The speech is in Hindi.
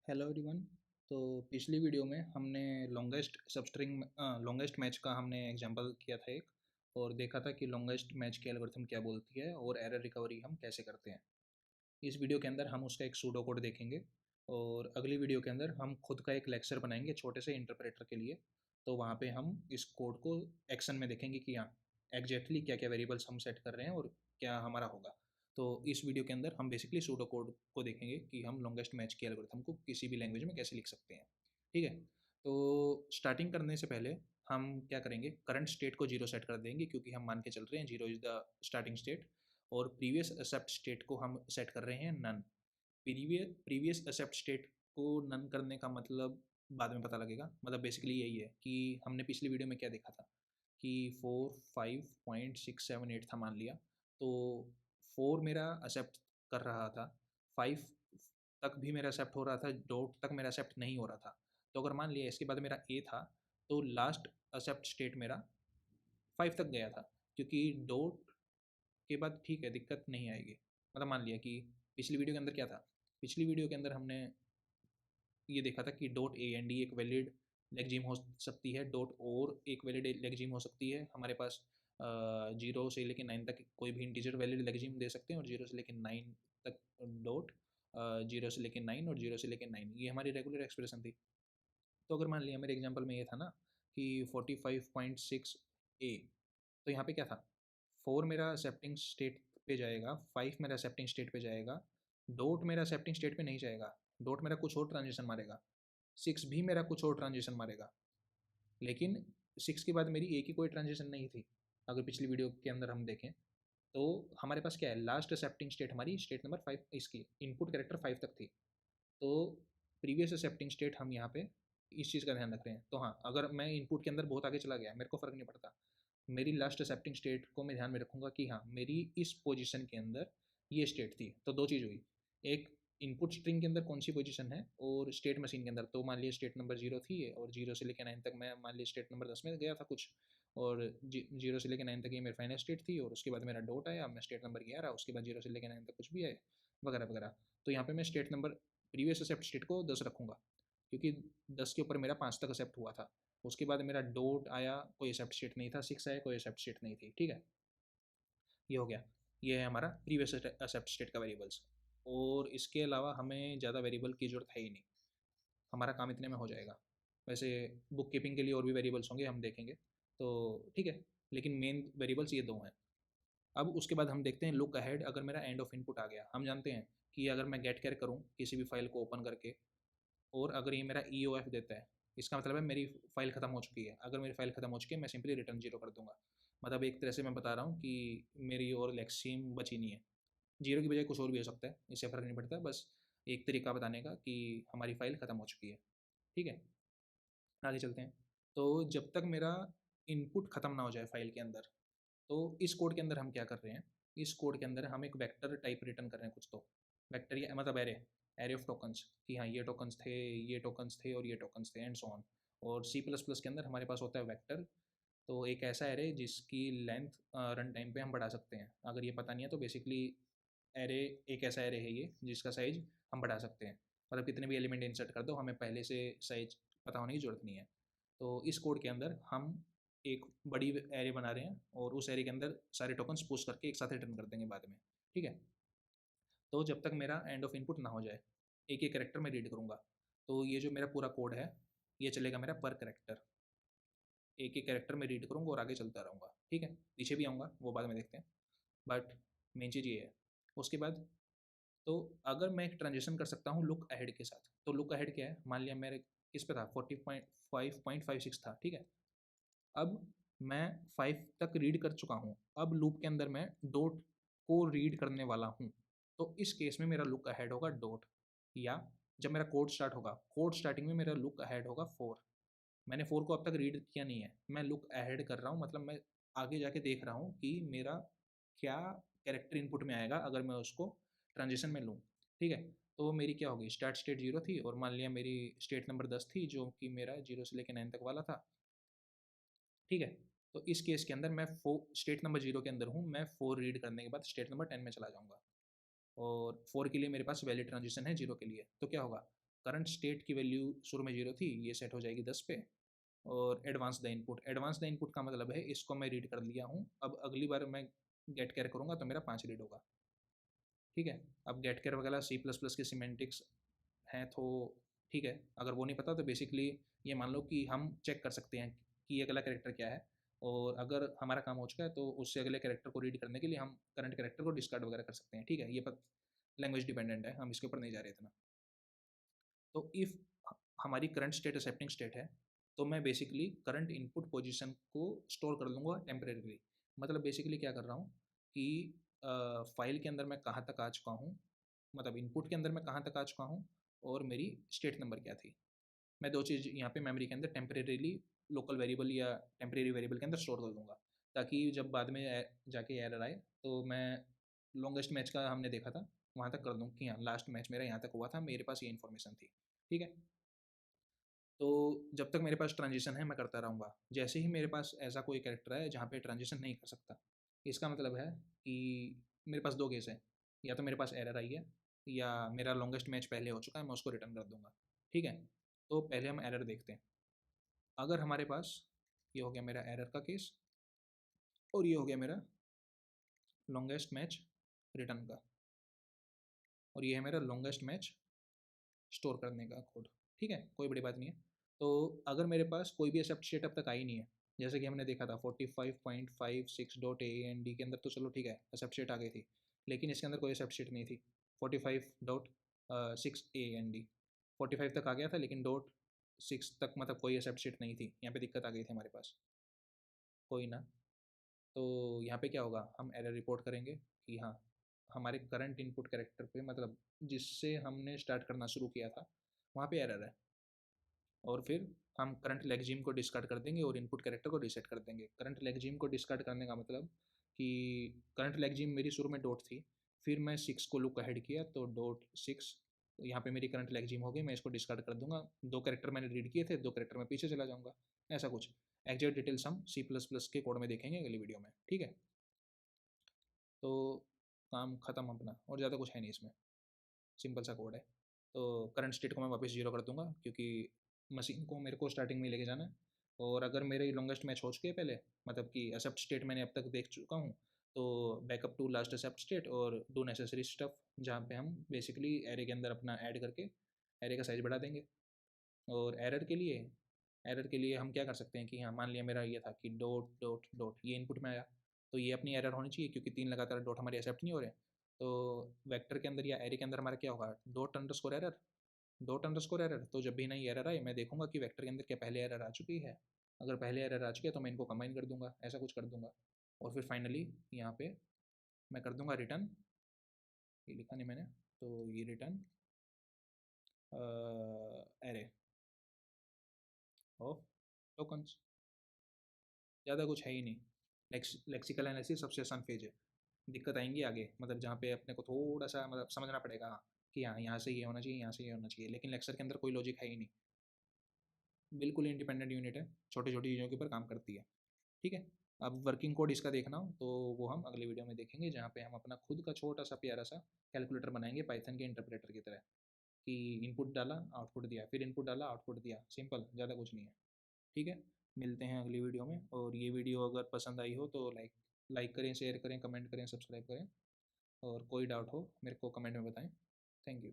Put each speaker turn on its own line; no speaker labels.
Hello everyone. तो पिछली वीडियो में हमने लॉन्गेस्ट मैच का हमने एग्जांपल किया था एक, और देखा था कि लॉन्गेस्ट मैच की एल्गोरिथम क्या बोलती है और एरर रिकवरी हम कैसे करते हैं। इस वीडियो के अंदर हम उसका एक सूडो कोड देखेंगे, और अगली वीडियो के अंदर हम खुद का एक लेक्चर बनाएंगे छोटे से इंटरप्रेटर के लिए। तो वहाँ पे हम इस कोड को एक्शन में देखेंगे कि हाँ, एग्जैक्टली क्या क्या वेरिएबल्स हम सेट कर रहे हैं और क्या हमारा होगा। तो इस वीडियो के अंदर हम बेसिकली सूडो कोड को देखेंगे कि हम लॉन्गेस्ट मैच की एल्गोरिथम को किसी भी लैंग्वेज में कैसे लिख सकते हैं। ठीक है। तो स्टार्टिंग करने से पहले हम क्या करेंगे, करंट स्टेट को जीरो सेट कर देंगे, क्योंकि हम मान के चल रहे हैं zero is the starting state. और प्रीवियस एक्सेप्ट स्टेट को हम सेट कर रहे हैं नन। प्रीवियस एक्सेप्ट स्टेट को नन करने का मतलब बाद में पता लगेगा। मतलब बेसिकली यही है कि हमने पिछली वीडियो में क्या देखा था कि 4 5.678 था मान लिया। तो 4 मेरा एक्सेप्ट कर रहा था, 5 तक भी मेरा एक्सेप्ट हो रहा था, डॉट तक मेरा एक्सेप्ट नहीं हो रहा था। तो अगर मान लिया इसके बाद मेरा ए था, तो लास्ट एक्सेप्ट स्टेट मेरा 5 तक गया था, क्योंकि डॉट के बाद ठीक है, दिक्कत नहीं आएगी। मतलब मान लिया कि पिछली वीडियो के अंदर क्या था, पिछली वीडियो के अंदर हमने ये देखा था कि डॉट ए एंड डी एक वैलिड लेगजिम हो सकती है, डॉट और एक वैलिड लेगजिम हो सकती है। हमारे पास 0 से लेकर 9 तक कोई भी इंटीजर वैलिड लेगजिम दे सकते हैं, और 0 से लेकर 9 तक डॉट, 0 से लेकर 9 और 0 से लेकर 9, ये हमारी रेगुलर एक्सप्रेशन थी। तो अगर मान लिया मेरे एग्जाम्पल में ये था ना कि 45.6 ए, तो यहाँ पे क्या था, 4 मेरा सेप्टिंग स्टेट पे जाएगा, 5 मेरा सेप्टिंग स्टेट पे जाएगा, डॉट मेरा सेप्टिंग स्टेट पे नहीं जाएगा, डॉट मेरा कुछ और ट्रांजिशन मारेगा, 6 भी मेरा कुछ और ट्रांजिशन मारेगा। लेकिन 6 के बाद मेरी एक ही कोई ट्रांजिशन नहीं थी। अगर पिछली वीडियो के अंदर हम देखें तो हमारे पास क्या है, लास्ट एक्सेप्टिंग स्टेट हमारी स्टेट नंबर 5, इसकी इनपुट कैरेक्टर 5 तक थी। तो प्रीवियस एक्सेप्टिंग स्टेट हम यहाँ पे इस चीज़ का ध्यान रख रहे हैं। तो हाँ, अगर मैं इनपुट के अंदर बहुत आगे चला गया, मेरे को फ़र्क नहीं पड़ता, मेरी लास्ट एक्सेप्टिंग स्टेट को मैं ध्यान में रखूँगा कि हाँ, मेरी इस पोजीशन के अंदर ये स्टेट थी। तो दो चीज़ हुई, एक इनपुट स्ट्रिंग के अंदर कौन सी पोजीशन है, और स्टेट मशीन के अंदर। तो मान लिया स्टेट नंबर 0 थी, और 0 से लेकर 9 तक मैं मान लिया स्टेट नंबर 10 में गया था कुछ, और 0 से लेकर 9 तक ये मेरी फाइनल स्टेट थी, और उसके बाद मेरा डॉट आया, मैं स्टेट नंबर 11, उसके बाद 0 से लेकर 9 तक कुछ भी आए, वगैरह वगैरह। तो यहाँ पे मैं state number previous accept state को 10 रखूँगा, क्योंकि 10 के ऊपर मेरा 5 तक एक्सेप्ट हुआ था। उसके बाद मेरा डॉट आया, कोई एक्सेप्ट स्टेट नहीं था, 6 आया, कोई एक्सेप्ट स्टेट नहीं थी। ठीक है, ये हो गया। ये है हमारा प्रीवियस एक्सेप्ट स्टेट का वेरिएबल्स। और इसके अलावा हमें ज़्यादा वेरिएबल की ज़रूरत है ही नहीं, हमारा काम इतने में हो जाएगा। वैसे बुक कीपिंग के लिए और भी वेरिएबल्स होंगे, हम देखेंगे। तो ठीक है, लेकिन मेन वेरिएबल्स ये दो हैं। अब उसके बाद हम देखते हैं लुक अहेड। अगर मेरा एंड ऑफ इनपुट आ गया, हम जानते हैं कि अगर मैं गेट कैर करूँ किसी भी फाइल को ओपन करके, और अगर ये मेरा ई ओ एफ देता है, इसका मतलब है मेरी फ़ाइल ख़त्म हो चुकी है। अगर मेरी फ़ाइल ख़त्म हो चुकी है, मैं सिंपली रिटर्न जीरो कर दूंगा। मतलब एक तरह से मैं बता रहा हूँ कि मेरी और लेक्सीम बची नहीं है। जीरो की बजाय कुछ और भी हो सकता है, इससे फ़र्क नहीं पड़ता, बस एक तरीका बताने का कि हमारी फ़ाइल ख़त्म हो चुकी है। ठीक है, आगे चलते हैं। तो जब तक मेरा इनपुट ख़त्म ना हो जाए फाइल के अंदर, तो इस कोड के अंदर हम क्या कर रहे हैं, इस कोड के अंदर हम एक वेक्टर टाइप रिटर्न कर रहे हैं कुछ। तो वेक्टर या मतलब एरे, एरे ऑफ टोकन्स, कि हाँ ये टोकन्स थे, ये टोकन्स थे और ये टोकन्स थे, एंड सो ऑन। और सी प्लस प्लस के अंदर हमारे पास होता है वेक्टर। तो एक ऐसा एरे जिसकी लेंथ रन टाइम पे हम बढ़ा सकते हैं। अगर ये पता नहीं है तो बेसिकली एरे एक ऐसा एरे है ये जिसका साइज हम बढ़ा सकते हैं। मतलब कितने भी एलिमेंट इंसर्ट कर दो, हमें पहले से साइज पता होने की ज़रूरत नहीं है। तो इस कोड के अंदर हम एक बड़ी एरे बना रहे हैं, और उस एरे के अंदर सारे टोकन्स पुश करके एक साथ रिटर्न कर देंगे बाद में। ठीक है। तो जब तक मेरा एंड ऑफ इनपुट ना हो जाए, एक एक करेक्टर मैं रीड करूँगा। तो ये जो मेरा पूरा कोड है, ये चलेगा मेरा पर करेक्टर, एक एक कैरेक्टर में रीड करूँगा और आगे चलता रहूँगा। ठीक है, पीछे भी आऊँगा, वो बाद में देखते हैं। बट मेन चीज़ ये है। उसके बाद तो अगर मैं एक ट्रांजिशन कर सकता हूँ लुक अहेड के साथ। तो लुक अहेड क्या है, मान लिया मेरे किस पे था, 45.56 था। ठीक है, अब मैं 5 तक रीड कर चुका हूँ, अब लूप के अंदर मैं डॉट को रीड करने वाला हूँ। तो इस केस में मेरा लुक अहेड होगा डॉट, या जब मेरा कोड स्टार्ट होगा, कोड स्टार्टिंग में मेरा लुक अहेड होगा 4। मैंने 4 को अब तक रीड किया नहीं है, मैं लुक अहेड कर रहा हूँ, मतलब मैं आगे जाके देख रहा हूँ कि मेरा क्या कैरेक्टर इनपुट में आएगा अगर मैं उसको ट्रांजिशन में लूँ। ठीक है, तो मेरी क्या होगी, स्टार्ट स्टेट 0 थी, और मान लिया मेरी स्टेट नंबर 10 थी, जो कि मेरा 0 से लेकर 9 तक वाला था। ठीक है, तो इस केस के अंदर मैं स्टेट नंबर 0 के अंदर हूँ, मैं 4 रीड करने के बाद स्टेट नंबर 10 में चला जाऊँगा, और 4 के लिए मेरे पास वैलिड ट्रांजिशन है 0 के लिए। तो क्या होगा, करंट स्टेट की वैल्यू शुरू में 0 थी, ये सेट हो जाएगी 10 पे। और एडवांस द इनपुट का मतलब है इसको मैं रीड कर लिया हूँ, अब अगली बार मैं गेट केयर करूँगा तो मेरा 5 रीड होगा। ठीक है, अब गेट केयर वगैरह सी प्लस प्लस के सीमेंटिक्स हैं, तो ठीक है, अगर वो नहीं पता तो बेसिकली ये मान लो कि हम चेक कर सकते हैं कि ये अगला कैरेक्टर क्या है, और अगर हमारा काम हो चुका है तो उससे अगले कैरेक्टर को रीड करने के लिए हम करंट कैरेक्टर को डिस्कार्ड वगैरह कर सकते हैं। ठीक है, ये लैंग्वेज डिपेंडेंट है, हम इसके ऊपर नहीं जा रहे इतना। तो इफ़ हमारी करंट स्टेट एक्सेप्टिंग स्टेट है, तो मैं बेसिकली करंट इनपुट पोजीशन को स्टोर कर लूँगा टेम्परेरीली। मतलब बेसिकली क्या कर रहा हूँ कि फाइल के अंदर मैं कहाँ तक आ चुका हूँ, मतलब इनपुट के अंदर मैं कहाँ तक आ चुका हूँ, और मेरी स्टेट नंबर क्या थी। मैं 2 चीज़ यहाँ पे मेमोरी के अंदर टेम्परेरीली लोकल वेरिएबल या टेम्परेरी वेरिएबल के अंदर स्टोर कर दूँगा, ताकि जब बाद में जाके एरर आए तो मैं लॉन्गेस्ट मैच का हमने देखा था, वहाँ तक कर दूँ कि हाँ लास्ट मैच मेरा यहाँ तक हुआ था, मेरे पास ये इन्फॉर्मेशन थी। ठीक है? तो जब तक मेरे पास ट्रांजिशन है मैं करता रहूँगा। जैसे ही मेरे पास ऐसा कोई कैरेक्टर है जहाँ पे ट्रांजिशन नहीं कर सकता, इसका मतलब है कि मेरे पास 2 केस हैं, या तो मेरे पास एरर आई है या मेरा लॉन्गेस्ट मैच पहले हो चुका है, मैं उसको रिटर्न कर दूँगा। ठीक है? तो पहले हम एरर देखते हैं। अगर हमारे पास ये हो गया मेरा एरर का केस, और ये हो गया मेरा लॉन्गेस्ट मैच रिटर्न का, और ये है मेरा लॉन्गेस्ट मैच स्टोर करने का कोड। ठीक है, कोई बड़ी बात नहीं है। तो अगर मेरे पास कोई भी एक्सेप्ट स्टेट अब तक आई नहीं है, जैसे कि हमने देखा था 45.56 डॉट ए एन डी के अंदर, तो चलो ठीक है एक्सेप्ट स्टेट आ गई थी, लेकिन इसके अंदर कोई एक्सेप्ट स्टेट नहीं थी। 45.6 ए एन डी 45 तक आ गया था, लेकिन डॉट 6 तक मतलब कोई एक्सेप्ट स्टेट नहीं थी, यहाँ पे दिक्कत आ गई थी हमारे पास। कोई ना, तो यहाँ पे क्या होगा, हम एरर रिपोर्ट करेंगे कि हाँ हमारे करंट इनपुट कैरेक्टर पे, मतलब जिससे हमने स्टार्ट करना शुरू किया था, वहाँ पे एरर है। और फिर हम करंट लेगजिम को डिस्कार्ड कर देंगे और इनपुट कैरेक्टर को रीसेट कर देंगे। करंट लेगजिम को डिस्कार्ड करने का मतलब कि करंट लेगजिम मेरी शुरू में डॉट थी, फिर मैं 6 को लुक अहेड किया तो डॉट 6 यहाँ पे मेरी करंट लेगजिम हो गई, मैं इसको डिस्कार्ड कर दूंगा। 2 कैरेक्टर मैंने रीड किए थे, 2 कैरेक्टर में पीछे चला जाऊँगा, ऐसा कुछ। एग्जैक्ट डिटेल्स हम सी प्लस प्लस के कोड में देखेंगे अगली वीडियो में। ठीक है, तो काम ख़त्म अपना, और ज़्यादा कुछ है नहीं इसमें, सिंपल सा कोड है। तो करंट स्टेट को मैं वापस 0 कर दूंगा, क्योंकि मशीन को मेरे को स्टार्टिंग में लेके जाना है। और अगर मेरे लॉन्गेस्ट मैच हो चुके हैं पहले, मतलब कि एक्सेप्ट स्टेट मैंने अब तक देख चुका हूँ, तो backup to last accept state और डू नेसेसरी स्टफ, जहाँ पे हम बेसिकली एरे के अंदर अपना ऐड करके एरे का साइज़ बढ़ा देंगे। और एरर के लिए हम क्या कर सकते हैं कि हाँ मान लिया मेरा ये था कि डॉट डॉट डॉट ये इनपुट में आया, तो ये अपनी एरर होनी चाहिए, क्योंकि 3 लगातार डॉट हमारे एक्सेप्ट नहीं हो रहे। तो वेक्टर के अंदर या एरे के अंदर हमारा क्या होगा, डॉट अंडरस्कोर एरर। तो जब भी नई एरर आए मैं देखूंगा कि वेक्टर के अंदर क्या पहले एरर आ चुकी है। अगर पहले एरर आ चुकी है तो मैं इनको कंबाइन कर दूंगा, ऐसा कुछ कर दूंगा। और फिर फाइनली यहाँ पे मैं कर दूंगा रिटर्न, ये लिखा नहीं मैंने, तो ये रिटर्न एरे ऑफ टोकन्स। ज़्यादा कुछ है ही नहीं। लेक्सिकल एनालिसिस सबसे आसान फेज है। दिक्कत आएंगी आगे, मतलब जहाँ पे अपने को थोड़ा सा मतलब समझना पड़ेगा, हाँ कि हाँ यहाँ से ये होना चाहिए, यहाँ से ये होना चाहिए, लेकिन लेक्चर के अंदर कोई लॉजिक है ही नहीं। बिल्कुल इंडिपेंडेंट यूनिट है, छोटी छोटी चीज़ों के ऊपर काम करती है। ठीक है, अब वर्किंग कोड इसका देखना हो तो वो हम अगली वीडियो में देखेंगे, जहाँ पे हम अपना खुद का छोटा सा प्यारा सा कैलकुलेटर बनाएंगे पाइथन के इंटरप्रेटर की तरह, कि इनपुट डाला आउटपुट दिया, फिर इनपुट डाला आउटपुट दिया, सिंपल, ज़्यादा कुछ नहीं है। ठीक है, मिलते हैं अगली वीडियो में। और ये वीडियो अगर पसंद आई हो तो लाइक लाइक करें, शेयर करें, कमेंट करें, सब्सक्राइब करें, और कोई डाउट हो मेरे को कमेंट में बताएं। Thank you.